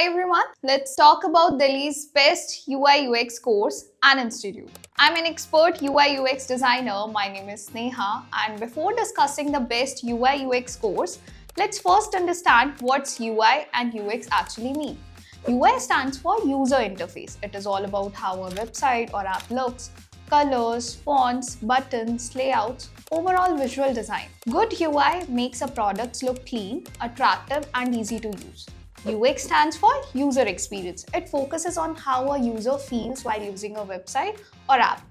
Hi everyone, let's talk about Delhi's best UI/UX course and institute. I'm an expert UI/UX designer. My name is Sneha, and before discussing the best UI/UX course, let's first understand what's UI and UX actually mean. UI stands for user interface. It is all about how a website or app looks, colors, fonts, buttons, layouts, overall visual design. Good UI makes a product look clean, attractive, and easy to use. UX stands for user experience. It focuses on how a user feels while using a website or app.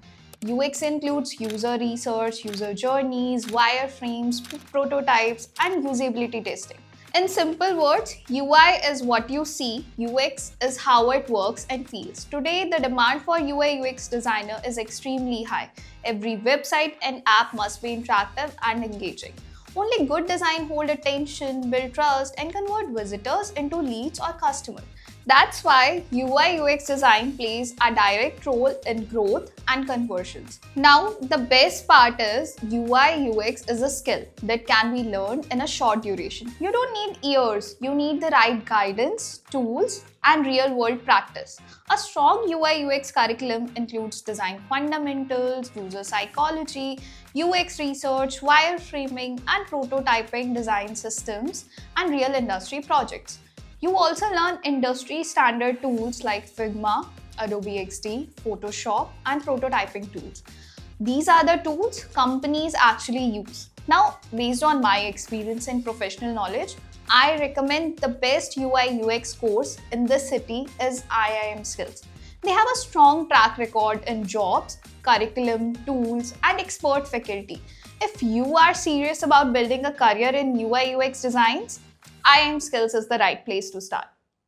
UX includes user research, user journeys, wireframes, prototypes, and usability testing. In simple words, UI is what you see, UX is how it works and feels. Today, the demand for UI/UX designer is extremely high. Every website and app must be interactive and engaging. Only good design hold attention, build trust, and convert visitors into leads or customers. That's why UI/UX design plays a direct role in growth and conversions. Now, the best part is UI/UX is a skill that can be learned in a short duration. You don't need years, you need the right guidance, tools, and real-world practice. A strong UI/UX curriculum includes design fundamentals, user psychology, UX research, wireframing, and prototyping design systems, and real industry projects. You also learn industry standard tools like Figma, Adobe XD, Photoshop, and prototyping tools. These are the tools companies actually use. Now, based on my experience and professional knowledge, I recommend the best UI/UX course in this city is IIM Skills. They have a strong track record in jobs, curriculum, tools, and expert faculty. If you are serious about building a career in UI/UX designs, IIM Skills is the right place to start.